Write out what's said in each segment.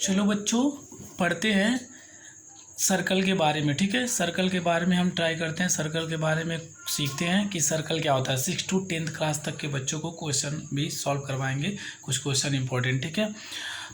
चलो बच्चों, पढ़ते हैं सर्कल के बारे में। ठीक है, सर्कल के बारे में हम ट्राई करते हैं, सर्कल के बारे में सीखते हैं कि सर्कल क्या होता है। 6 to 10th क्लास तक के बच्चों को क्वेश्चन भी सॉल्व करवाएंगे, कुछ क्वेश्चन इंपॉर्टेंट। ठीक है,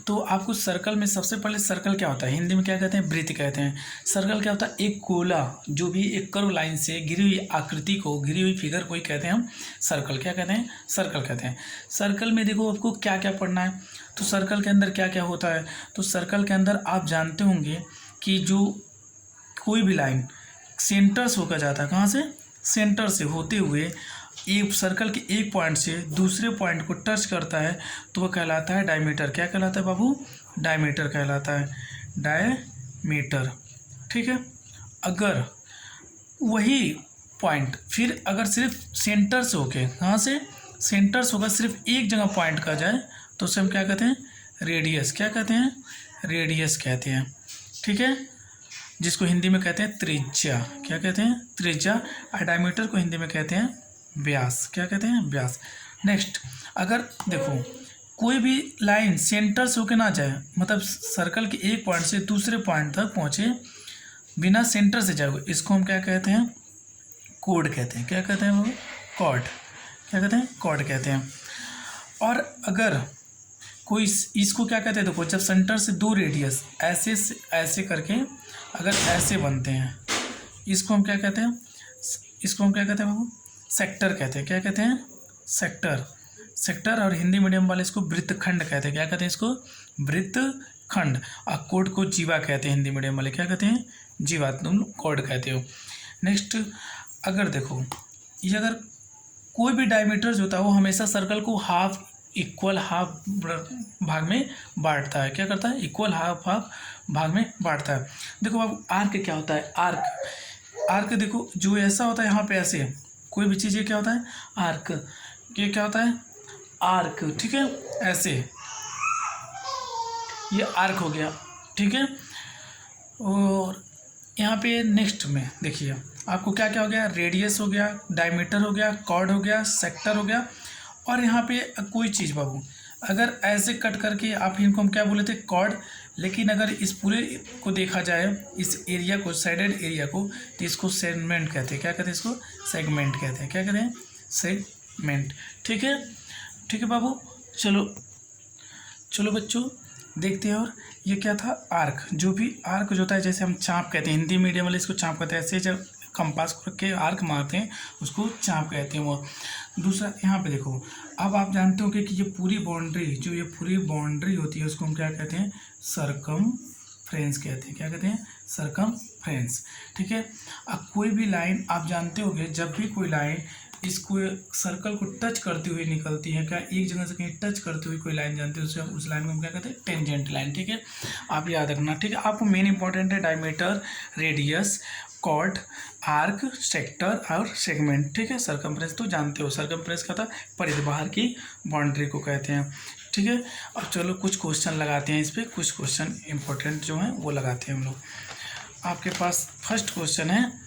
तो आपको सर्कल में सबसे पहले सर्कल क्या होता है, हिंदी में क्या कहते हैं, वृत्त कहते हैं। सर्कल क्या होता है, एक गोला जो भी एक कर्व लाइन से घिरी हुई आकृति को, घिरी हुई फिगर को ही कहते हैं हम सर्कल। क्या कहते हैं, सर्कल कहते हैं। सर्कल में देखो आपको क्या क्या पढ़ना है, तो सर्कल के अंदर क्या क्या होता है। तो सर्कल के अंदर आप जानते होंगे कि जो कोई भी लाइन सेंटर से होकर जाता है, कहाँ से, सेंटर से होते हुए एक सर्कल के एक पॉइंट से दूसरे पॉइंट को टच करता है तो वह कहलाता है डायमीटर। क्या कहलाता है बाबू, डायमीटर कहलाता है, डायमीटर। ठीक है, अगर वही पॉइंट फिर अगर सिर्फ सेंटर से होके, कहाँ से, सेंटर से होकर सिर्फ एक जगह पॉइंट का जाए तो उसे हम क्या कहते हैं, रेडियस। क्या कहते हैं, रेडियस कहते हैं। ठीक है, जिसको हिंदी में कहते हैं त्रिज्या। क्या कहते हैं, त्रिज्या। और डायमीटर को हिंदी में कहते हैं व्यास। क्या कहते हैं, व्यास। नेक्स्ट, अगर देखो कोई भी लाइन सेंटर से होकर ना जाए, मतलब सर्कल के एक पॉइंट से दूसरे पॉइंट तक पहुँचे बिना सेंटर से जाए, इसको हम क्या कहते हैं, कोड कहते हैं। क्या कहते हैं वो, कॉर्ड। क्या कहते हैं, कॉर्ड कहते हैं। और अगर कोई इसको क्या कहते हैं, देखो जब सेंटर से दो रेडियस ऐसे से ऐसे करके अगर ऐसे बनते हैं, इसको हम क्या कहते हैं, इसको हम क्या कहते हैं बाबू, सेक्टर कहते हैं। क्या कहते हैं, सेक्टर। सेक्टर। और हिंदी मीडियम वाले इसको वृत्तखंड कहते हैं। क्या कहते हैं, इसको वृत्तखंड। और कोड को जीवा कहते हैं हिंदी मीडियम वाले। क्या कहते हैं, जीवा। तुम कोड कहते हो। नेक्स्ट, अगर देखो ये अगर कोई भी डायमीटर जो होता है वो हमेशा सर्कल को हाफ इक्वल हाफ भाग में बांटता है। क्या करता है, इक्वल हाफ हाफ भाग में बांटता है। देखो अब आर्क क्या होता है, आर्क। आर्क देखो जो ऐसा होता है यहाँ पे ऐसे, कोई भी चीज़, ये क्या होता है, आर्क। ये क्या होता है, आर्क। ठीक है, ऐसे ये आर्क हो गया। ठीक है, और यहाँ पे नेक्स्ट में देखिए आपको क्या क्या हो गया, रेडियस हो गया, डायमीटर हो गया, कॉर्ड हो गया, सेक्टर हो गया। और यहाँ पे कोई चीज़ बाबू अगर ऐसे कट करके आप इनको हम क्या बोले थे, कॉर्ड। लेकिन अगर इस पूरे को देखा जाए, इस एरिया को, साइडेड एरिया को, तो इसको सेगमेंट कहते हैं। क्या कहते हैं, इसको सेगमेंट कहते हैं। क्या कहते हैं, सेगमेंट। ठीक है, ठीक है बाबू। चलो चलो बच्चों देखते हैं। और ये क्या था, आर्क। जो भी आर्क जो होता है, जैसे हम चाप कहते हैं, हिंदी मीडियम वाले इसको चाप कहते हैं। ऐसे जब कंपास को रख के आर्क मारते हैं उसको चाप कहते हैं वो। दूसरा यहाँ पे देखो, अब आप जानते हो कि ये पूरी बाउंड्री, जो ये पूरी बाउंड्री होती है उसको हम क्या कहते हैं, सरकमफ्रेंस कहते हैं। क्या कहते हैं, सरकमफ्रेंस। ठीक है, अब कोई भी लाइन आप जानते होंगे, जब भी कोई लाइन इसको सर्कल को टच करती हुई निकलती है, क्या एक जगह से कहीं टच करती हुई कोई लाइन जानते हो, उस लाइन को हम क्या कहते हैं, टेंजेंट लाइन। ठीक है, आप याद रखना। ठीक है, आपको मेन इंपॉर्टेंट है diameter, radius, chord, arc, sector और सेगमेंट। ठीक है, सरकमफ्रेंस तो जानते हो, सरकमफ्रेंस का था परिधि, बाहर की बाउंड्री को कहते हैं। ठीक है, अब चलो कुछ क्वेश्चन लगाते हैं, इस पर कुछ क्वेश्चन इंपॉर्टेंट जो हैं वो लगाते हैं हम लोग। आपके पास फर्स्ट क्वेश्चन है,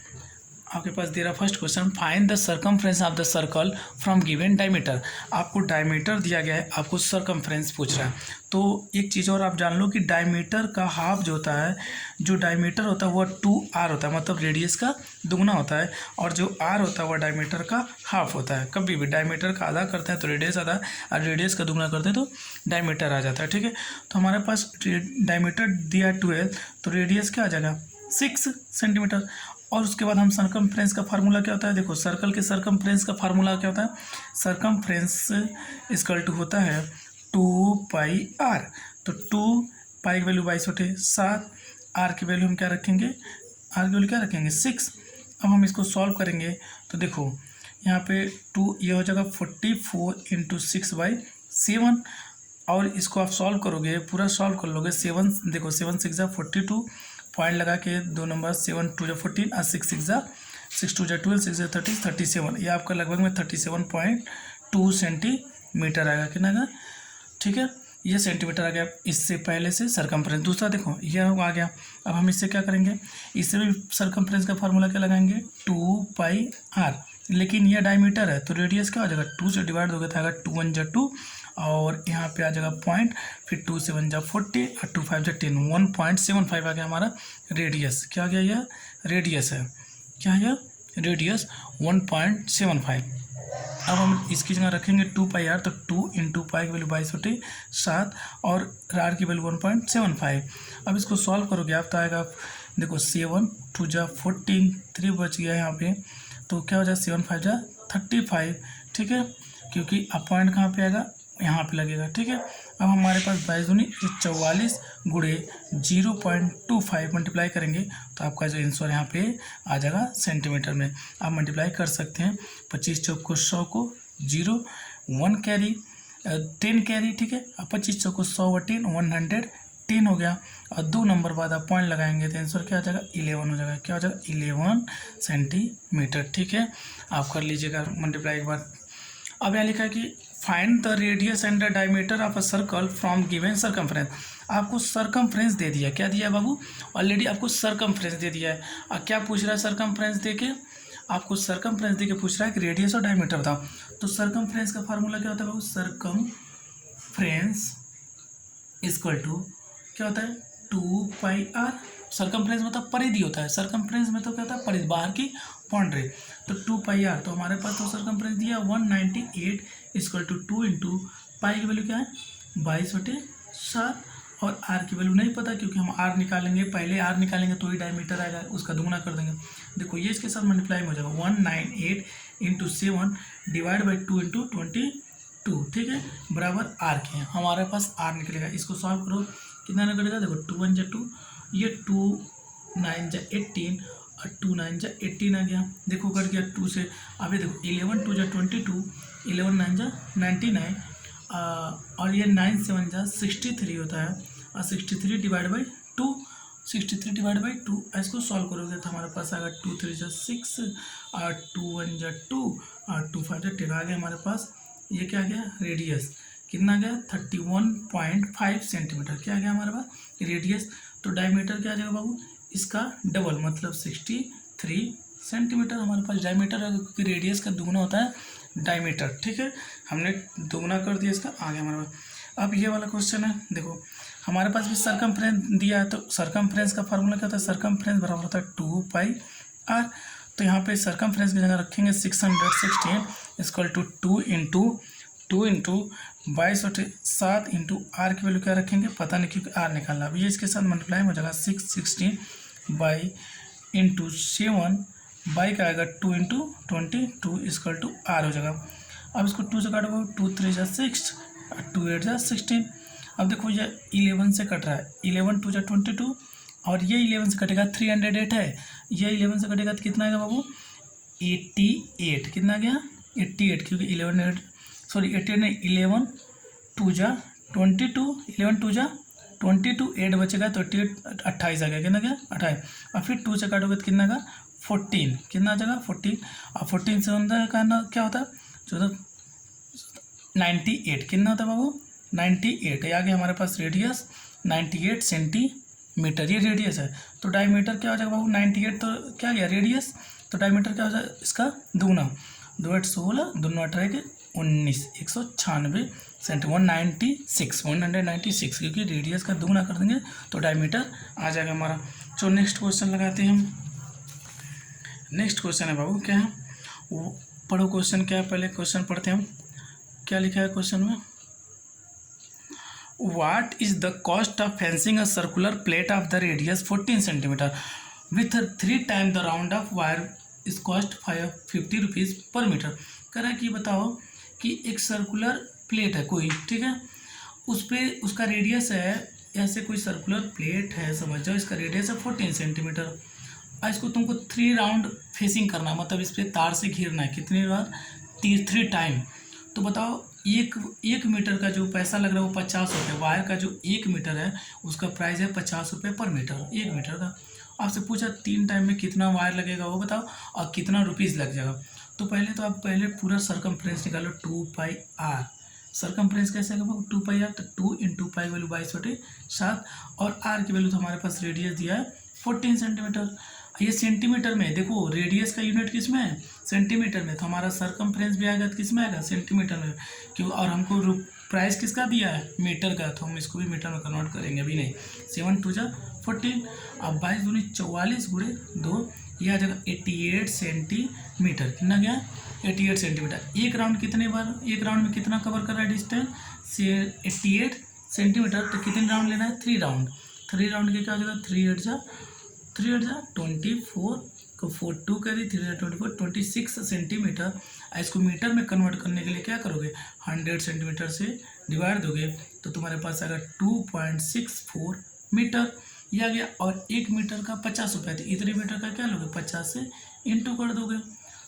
आपके पास दे रहा first question, find the circumference of the circle from given diameter. आपको डायमीटर दिया गया है, आपको सरकमफ्रेंस पूछ रहा है। तो एक चीज़ और आप जान लो कि डायमीटर का हाफ जो होता है, जो डायमीटर होता है वह 2r होता है, मतलब रेडियस का दुगना होता है। और जो r होता है वह डायमीटर का हाफ होता है। कभी भी डायमीटर का आधा करते हैं तो रेडियस आता है, और रेडियस का दुगना करते हैं तो डायमीटर आ जाता है। ठीक है, तो हमारे पास डायमीटर दिया 12, तो रेडियस क्या आ जाएगा, 6 सेंटीमीटर। और उसके बाद हम सरकमफ्रेंस का फार्मूला क्या होता है, देखो सर्कल के सरकमफ्रेंस का फार्मूला क्या होता है, सरकमफ्रेंस इक्वल टू होता है 2πr। तो 2π की वैल्यू 22/7, r की वैल्यू हम क्या रखेंगे, r की वैल्यू क्या रखेंगे, 6। अब हम इसको सॉल्व करेंगे तो देखो यहाँ पे 2 ये हो जाएगा 44 × 6/7। और इसको आप सॉल्व करोगे, पूरा सॉल्व कर लोगे, 7 देखो 7 6 42, पॉइंट लगा के 2 नंबर, 7 2 14 और 6 6 2 12, 6 30 37। ये आपका लगभग में 37.2 सेंटीमीटर आएगा। कितना आएगा, ठीक है, ये सेंटीमीटर आ गया इससे पहले से सरकमफ्रेंस। दूसरा देखो ये आ गया। अब हम इससे क्या करेंगे, इससे भी सरकमफ्रेंस का फार्मूला क्या लगाएंगे, 2πr। लेकिन ये डायमीटर है तो रेडियस क्या हो जाएगा, 2 से डिवाइड हो गया था, 2 1 जा 2 और यहाँ पे आ जाएगा पॉइंट, फिर 2 7 जा 40 और 2 5 जा 10, 1.75 आ गया हमारा रेडियस। क्या आ गया, यह रेडियस है, क्या है यह रेडियस 1.75। अब हम इसकी जगह रखेंगे 2πr, तो 2 इंटू पाई की वैल्यू 22/7 और आर की वैल्यू 1.75। अब इसको सॉल्व करोगे आप तो आएगा, देखो 7 2 जा 14, 3 बच गया यहाँ पे, तो क्या हो जाएगा 7 5 जा 35, ठीक है, क्योंकि अब पॉइंट कहाँ पे आएगा, यहाँ पे लगेगा, ठीक है। अब हमारे पास 22×44 गुणे 0.25 मल्टीप्लाई करेंगे तो आपका जो आंसर यहाँ पे आ जाएगा सेंटीमीटर में। आप मल्टीप्लाई कर सकते हैं, 25 चौक को 100 को 0, 1 कैरी 10 कैरी, ठीक है। अब 25 चौक को 100/10 110 हो गया, और 2 नंबर बाद आप पॉइंट लगाएंगे तो आंसर क्या आ जाएगा 11 हो जाएगा। क्या हो जाएगा 11 सेंटीमीटर, ठीक है। आप कर लीजिएगा मल्टीप्लाई एक बार। अब यहाँ लिखा है कि find the radius and the diameter of a circle from given circumference. आपको सर्कमफ्रेंस दे दिया, क्या दिया है बाबू, ऑलरेडी आपको सर्कमफ्रेंस दे दिया है। और क्या पूछ रहा है सर्कमफ्रेंस दे के, आपको सर्कमफ्रेंस दे के पूछ रहा है कि रेडियस और डायमीटर बताओ। तो सर्कमफ्रेंस का फार्मूला क्या होता है बाबू, सर्कमफ्रेंस इक्वल टू क्या होता है 2πr। सर्कमफ्रेंस मतलब परिधि होता है, सर्कमफ्रेंस में तो क्या होता है परिधि, बाहर की बाउंड्री। तो 2πr, तो हमारे पास तो सर्कमफ्रेंस दिया 198 इक्वल टू 2 इंटू पाई की वैल्यू क्या है 22/7 और आर की वैल्यू नहीं पता, क्योंकि हम आर निकालेंगे, पहले आर निकालेंगे तो ही डायमीटर आएगा, उसका दुगना कर देंगे। देखो ये इसके साथ मल्टीप्लाई हो जाएगा 198 इंटू 7 डिवाइड बाई 2 इंटू 22, ठीक है, बराबर आर के हैं। हमारे पास आर निकलेगा, इसको सॉल्व करो कितना निकलेगा, देखो 2 1 जा 2, ये 2 9 जा 18 और 2 9 जा 18 आ गया, देखो कट गया 2 से। अभी देखो 11 2 जा 22, 11 9 जा 99 और ये 9 7 जा 63 होता है, और 63 डिवाइड बाई 2, 63 डिवाइड बाई 2, इसको सॉल्व करोगे तो हमारे पास आएगा 2 3 जा 6 और 2 1 जा 2 और 2 5 जा 10 आ गया हमारे पास। ये क्या आ गया रेडियस, कितना गया 31.5 सेंटीमीटर, क्या आ गया हमारे पास रेडियस। तो डायमीटर क्या आ जाएगा बाबू, इसका डबल मतलब 63 सेंटीमीटर हमारे पास डायमीटर है, क्योंकि रेडियस का दुगना होता है डायमीटर, ठीक है। हमने दुगना कर दिया, इसका आ गया हमारे पास। अब ये वाला क्वेश्चन है, देखो हमारे पास भी सर्कमफ्रेंस दिया है, तो सर्कमफ्रेंस का फार्मूला क्या होता है, सर्कमफ्रेंस बराबर होता है 2πr। तो यहाँ पे सर्कमफ्रेंस की जगह रखेंगे 616 equal to 2 into 22/7 into R की वैल्यू क्या रखेंगे पता नहीं, क्योंकि आर निकालना। अब ये इसके साथ मल्टीप्लाई हो जाएगा 616 बाई इंटू 7 बाई का आएगा 2 इंटू 22 इक्वल टू आर हो जाएगा। अब इसको 2 से काटो, 2 3 जा 6 और 2 8 जा 16। अब देखो ये 11 से कट रहा है, 11 2 जा 22 और ये 11 से कटेगा 308 है, ये 11 से कटेगा तो कितना आएगा बाबू 88, कितना गया 88, क्योंकि 11 नहीं 11 2 जा 22, 11 2 जा 22 8 बचेगा तो 88 28 आ गया, कितना गया 28। और फिर 2 से काटोगे तो कितना का 14, कितना आ जाएगा 14, और 14 से अंदर का ना क्या होता है 14 98, कितना होता है बाबू 98। ये आ गया हमारे पास रेडियस 98 सेंटीमीटर, ये रेडियस है। तो डायमीटर क्या हो जाएगा बाबू 98, तो क्या गया रेडियस, तो डायमीटर क्या हो जाएगा इसका दुगना, 2 8 16 2 18 के 19 196 196, क्योंकि रेडियस का दुगना कर देंगे तो डायमीटर आ जाएगा हमारा। तो नेक्स्ट क्वेश्चन लगाते हैं हम। नेक्स्ट क्वेश्चन है बाबू क्या है, वो पढ़ो क्वेश्चन क्या है, पहले क्वेश्चन पढ़ते हैं हम। क्या लिखा है क्वेश्चन में, What is the cost of fencing a circular plate of the radius 14 cm with 3 times the round of wire is cost 50 rupees per meter। कह रहा है कि बताओ कि एक सर्कुलर प्लेट है कोई, ठीक है, उस पर उसका रेडियस है, ऐसे कोई सर्कुलर प्लेट है समझ जाओ, इसका रेडियस है 14 सेंटीमीटर, और इसको तुमको 3 राउंड फेसिंग करना, मतलब इस पर तार से घेरना है, कितनी बार 3 टाइम। तो बताओ एक मीटर का जो पैसा लग रहा है वो 50 रुपये, वायर का जो 1 मीटर है उसका प्राइस है 50 रुपये पर मीटर, 1 मीटर का। आपसे पूछा 3 टाइम में कितना वायर लगेगा वो बताओ और कितना रुपीज़ लग जाएगा। तो पहले तो आप पूरा सर्कमफ्रेंस निकालो 2πr। सर्कमफ्रेंस कैसे आएगा 2πr, तो 2 इंटू पाई वैल्यू 22/7 और आर की वैल्यू तो हमारे पास रेडियस दिया है 14 सेंटीमीटर। ये सेंटीमीटर में, देखो रेडियस का यूनिट किस में है सेंटीमीटर में, तो हमारा सर्कमफ्रेंस भी आएगा तो किस में आएगा सेंटीमीटर में, क्यों, और हमको प्राइस किसका दिया है, मीटर का, तो हम इसको भी मीटर में कन्वर्ट करेंगे, अभी नहीं। 7 2 जा 14, अब 22 दूनी 44 गुणे 2, यह आ जाएगा 88 सेंटीमीटर। कितना गया, 88 सेंटीमीटर। एक राउंड कितने बार, एक राउंड में कितना कवर कर रहा है डिस्टेंस से 88 सेंटीमीटर, तो कितने राउंड लेना है, 3 राउंड। 3 राउंड के क्या हो जाएगा, 3 8 जा 24 को 4 2 कर दी, 3 24 26 सेंटीमीटर। इसको मीटर में कन्वर्ट करने के लिए क्या करोगे, 100 सेंटीमीटर से डिवाइड दोगे तो तुम्हारे पास आएगा 2.64 मीटर, ये आ गया। और 1 मीटर का 50 रुपये, तो इतने मीटर का क्या लोगे, 50 से इंटू कर दोगे,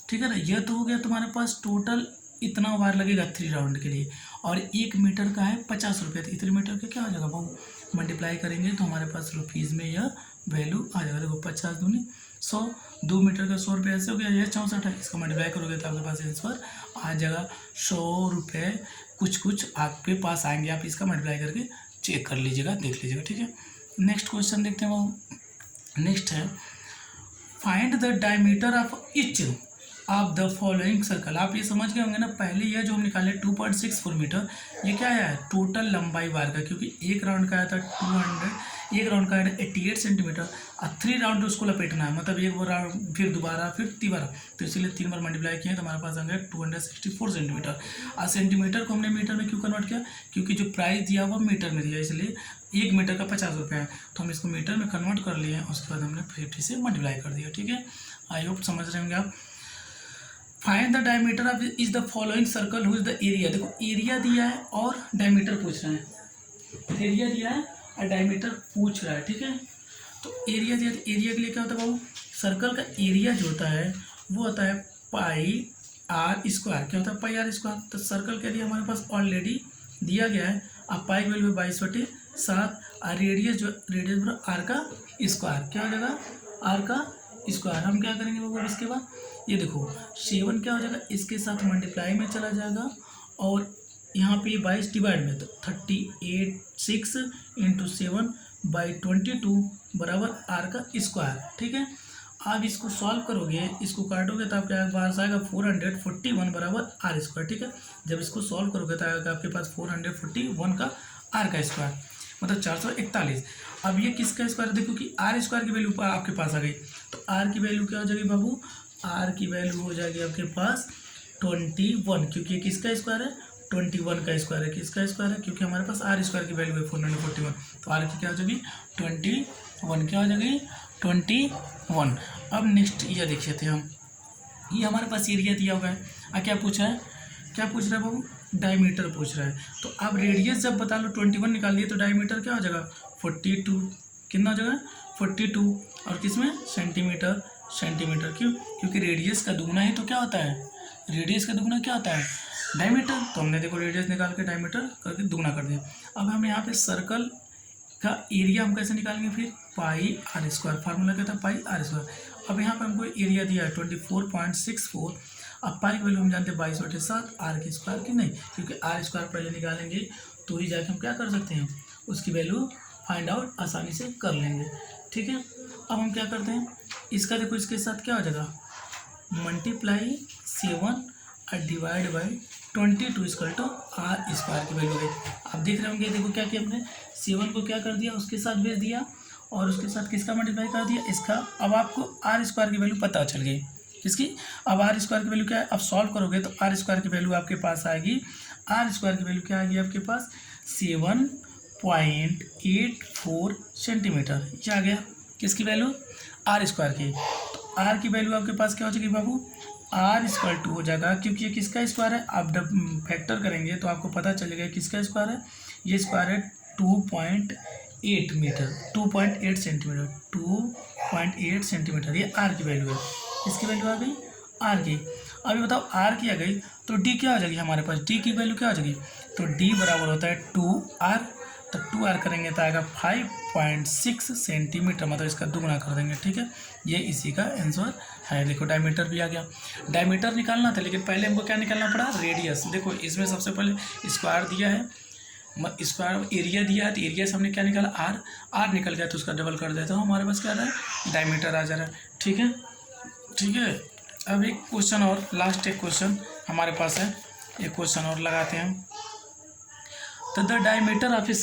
ठीक है ना। यह तो हो गया तुम्हारे पास टोटल इतना बार लगेगा 3 राउंड के लिए, और 1 मीटर का है 50 रुपये, तो इतने मीटर का क्या हो जाएगा भाव, मल्टीप्लाई करेंगे तो हमारे पास रुपीज़ में यह वैल्यू आ जाएगा। देखो 50 दूनी 100, 2 मीटर का 100 रुपये ऐसे हो गया, यह 64 है, इसका मल्टीप्लाई करोगे तो आपके पास आंसर आ जाएगा 100 रुपये कुछ आपके पास आएंगे। आप इसका मल्टीप्लाई करके चेक कर लीजिएगा, देख लीजिएगा, ठीक है। नेक्स्ट क्वेश्चन देखते हैं, वो नेक्स्ट है find the diameter of each of the following circle. आप ये समझ गए होंगे ना, पहले यह जो हम निकाले 2.64 मीटर, ये क्या है, टोटल लंबाई बार का, क्योंकि एक राउंड का आया था 200, एक राउंड का आया 88 सेंटीमीटर, और 3 राउंड उसको लपेटना है, मतलब एक बार राउंड फिर दोबारा फिर तीबारा, तो इसीलिए 3 बार मल्टीप्लाई किए तो हमारे पास आ गया 264 सेंटीमीटर। और सेंटीमीटर को हमने मीटर में क्यों कन्वर्ट किया, क्योंकि जो प्राइस दिया हुआ मीटर में दिया, इसलिए 1 मीटर का 50 रुपये है, तो हम इसको मीटर में कन्वर्ट कर लिए, उसके बाद हमने 50 से मल्टीप्लाई कर दिया, ठीक है। आई होप समझ रहे होंगे आप। Find the diameter of is the following circle who is the area. देखो एरिया दिया है और डायमीटर पूछ रहा है, एरिया दिया है और डायमीटर पूछ रहा है, ठीक है। तो एरिया दिया, एरिया के लिए क्या होता है बाबू, सर्कल का एरिया जो होता है वो होता है पाई आर स्क्वायर। क्या होता है, पाई आर स्क्वायर। तो सर्कल के लिए हमारे पास ऑलरेडी दिया गया है, अब पाई की वैल्यू 22/7, और रेडियस जो रेडियस आर का स्क्वायर, क्या हो जाएगा, आर का स्क्वायर। हम क्या करेंगे बाबू इसके बाद, ये देखो 7 क्या हो जाएगा, इसके साथ मल्टीप्लाई में चला जाएगा, और यहाँ पे 22 डिवाइड में, तो 38 6 इंटू 7/22 बराबर आर का स्क्वायर, ठीक है। आप इसको सॉल्व करोगे, इसको काटोगे तो आपके पास आएगा 441 बराबर आर स्क्वायर, ठीक है। जब इसको सॉल्व करोगे तो आएगा आपके पास 441 का आर का स्क्वायर, मतलब 441। अब ये किसका स्क्वायर है, देखो कि आर स्क्वायर की वैल्यू आपके पास आ गई, तो आर की वैल्यू क्या हो जाएगी बाबू, आर की वैल्यू हो जाएगी आपके पास 21, क्योंकि किसका स्क्वायर है, 21 का स्क्वायर है। किसका स्क्वायर है, क्योंकि हमारे पास आर स्क्वायर की वैल्यू है 441, तो आर की क्या हो जाएगी 21, क्या हो जाएगी 21। अब नेक्स्ट ये देखिए थे हम, ये हमारे पास एरिया दिया हुआ है, क्या पूछा है, क्या पूछ रहा है बाबू, डायमीटर पूछ रहा है। तो अब रेडियस जब बता लो 21 निकाल दिए, तो डायमीटर क्या हो जाएगा 42, कितना हो जाएगा 42, और किसमें सेंटीमीटर, क्यों, क्योंकि रेडियस का दुगना ही तो क्या होता है, रेडियस का दुगना क्या होता है, डायमीटर। तो हमने देखो रेडियस निकाल के डायमीटर करके दुगना कर दिया। अब हम यहाँ पे सर्कल का एरिया हम कैसे निकालेंगे, फिर पाई आर स्क्वायर, फार्मूला क्या था, पाई आर स्क्वायर। अब यहाँ पर हमको एरिया दिया है 24.64, अब पाई की वैल्यू हम जानते हैं 22/7, आर की स्क्वायर की नहीं, क्योंकि आर स्क्वायर पहले निकालेंगे तो ही जाके हम क्या कर सकते हैं, उसकी वैल्यू फाइंड आउट आसानी से कर लेंगे, ठीक है। अब हम क्या करते हैं, इसका देखो इसके साथ क्या हो जाएगा, मल्टीप्लाई 7 और divide by 22 equal to R square की वैल्यू गई। आप देख रहे होंगे, देखो क्या किया हमने, 7 को क्या कर दिया, उसके साथ भेज दिया, और उसके साथ किसका मल्टीप्लाई कर दिया, इसका। अब आपको आर स्क्वायर की वैल्यू पता चल गई, किसकी, अब आर स्क्वायर की वैल्यू क्या है, अब सॉल्व करोगे तो आर स्क्वायर की वैल्यू आपके पास आएगी, आर स्क्वायर की वैल्यू क्या आएगी आपके पास 7.84 सेंटीमीटर, ये आ गया किसकी वैल्यू, आर स्क्वायर की। तो आर की वैल्यू आपके पास क्या हो जाएगी बाबू, आर स्क्वायर 2 हो जाएगा, क्योंकि ये किसका स्क्वायर है, आप जब फैक्टर करेंगे तो आपको पता चलेगा किसका स्क्वायर है, ये स्क्वायर है 2.8 मीटर, 2.8 सेंटीमीटर, 2.8 सेंटीमीटर, ये आर की वैल्यू है। इसकी वैल्यू आ गई आर की। अभी बताओ आर की आ गई तो डी क्या हो जाएगी हमारे पास, डी की वैल्यू क्या हो जाएगी, तो डी बराबर होता है 2r, तो 2r करेंगे तो आएगा 5.6 सेंटीमीटर, मतलब इसका दुगना कर देंगे, ठीक है। ये इसी का आंसर है। देखो डायमीटर भी आ गया, डायमीटर निकालना था, लेकिन पहले हमको क्या निकालना पड़ा, रेडियस। देखो इसमें सबसे पहले स्क्वायर दिया है, स्क्वायर एरिया दिया है, तो एरिया से हमने क्या निकाला, आर निकल गया, तो उसका डबल कर देता हूँ, हमारे पास क्या आ रहा है, डायमीटर आ जा रहा है, ठीक है, ठीक है। अब एक क्वेश्चन और, लास्ट एक क्वेश्चन हमारे पास है, एक क्वेश्चन और लगाते हैं हम। तो the diameter of a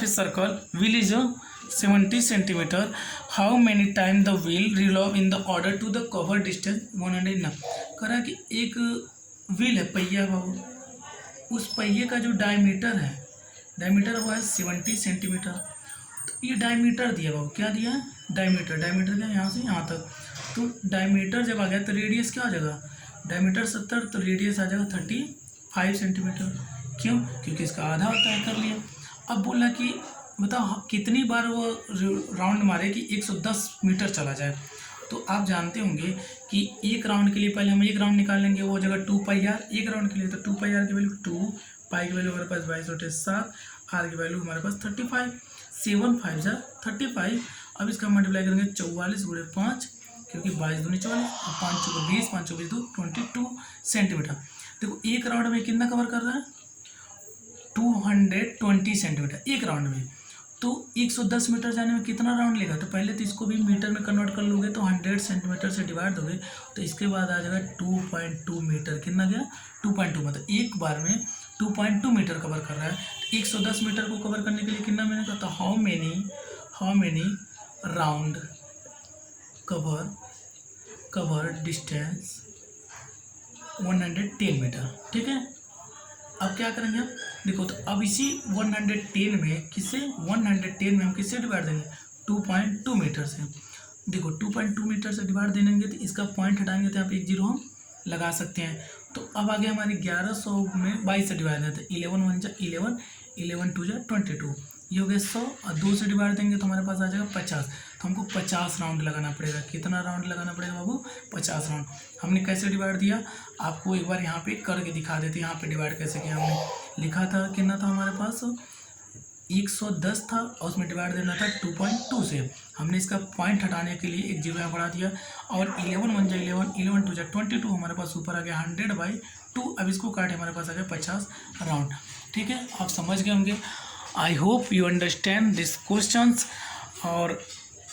circle wheel is 70 centimetre. How many time the wheel revolve in the order to the cover distance 100 ना. कह रहा है कि एक व्हील है, पहिया बाबू, उस पहिए का जो डायमीटर वो है 70 सेंटीमीटर. तो ये डायमीटर दिया बाबू, क्या दिया है? डायमीटर क्या, यहाँ से यहाँ तक. तो डायमीटर जब आ गया तो रेडियस क्या हो जाएगा? डायमीटर 70 तो रेडियस आ जाएगा 35 सेंटीमीटर. क्यों? क्योंकि इसका आधा होता है, कर लिया. अब बोला कि बताओ कितनी बार वो राउंड मारे कि 110 मीटर चला जाए. तो आप जानते होंगे कि एक राउंड के लिए पहले हम एक राउंड निकाल लेंगे, वो हो जाएगा 2πr. एक राउंड के लिए तो 2πr की वैल्यू 2, पाई की वैल्यू हमारे पास 22/7, आर की वैल्यू हमारे पास 35, 7 5 जा 35. अब इसका मल्टीप्लाई करेंगे 44 × 5, क्योंकि 22 दूनी 44 और 5 चौको 20, 5 चौको 22 सेंटीमीटर. देखो एक राउंड में कितना कवर कर रहा है? 220 सेंटीमीटर एक राउंड में. तो 110 मीटर जाने में कितना राउंड लेगा? तो पहले तो इसको भी मीटर में कन्वर्ट कर लोगे, तो 100 सेंटीमीटर से डिवाइड दोगे तो इसके बाद आ जाएगा 2.2 मीटर. कितना गया? 2.2. मतलब एक बार में 2.2 मीटर कवर कर रहा है. 110 मीटर को कवर करने के लिए कितना मिलेगा? तो how many round cover distance 110 metre. ठीक है. अब क्या करेंगे? देखो तो अब इसी 110 में हम किससे डिवाइड देंगे? 2.2 मीटर से. देखो 2.2 मीटर से डिवाइड देंगे तो इसका पॉइंट हटाएंगे तो यहाँ पे एक जीरो हम लगा सकते हैं. तो अब आगे हमारी 1100 में 22 से डिवाइड देते हैं. 11 1 जा 11, 11 2 जा 22, ये हो गया 100. और 2 से डिवाइड देंगे तो हमारे पास आ जाएगा 50. तो हमको 50 राउंड लगाना पड़ेगा. कितना राउंड लगाना पड़ेगा बाबू? 50 राउंड. हमने कैसे डिवाइड दिया आपको एक बार यहाँ पे करके दिखा देते. यहाँ पे डिवाइड कैसे किया हमने लिखा था, कितना था हमारे पास? 110 था और उसमें डिवाइड देना था 2.2 से. हमने इसका पॉइंट हटाने के लिए एक जीरो यहाँ बढ़ा दिया. और 11 1 जा 11, 11 2 जा 22, हमारे पास ऊपर आ गया 100/2. अब इसको काटे हमारे पास आ गया 50 राउंड. ठीक है, आप समझ गए होंगे. I hope you understand this questions. और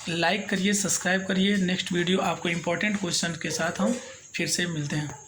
लाइक करिए, सब्सक्राइब करिए. नेक्स्ट वीडियो आपको इम्पोर्टेंट क्वेश्चन के साथ हम फिर से मिलते हैं.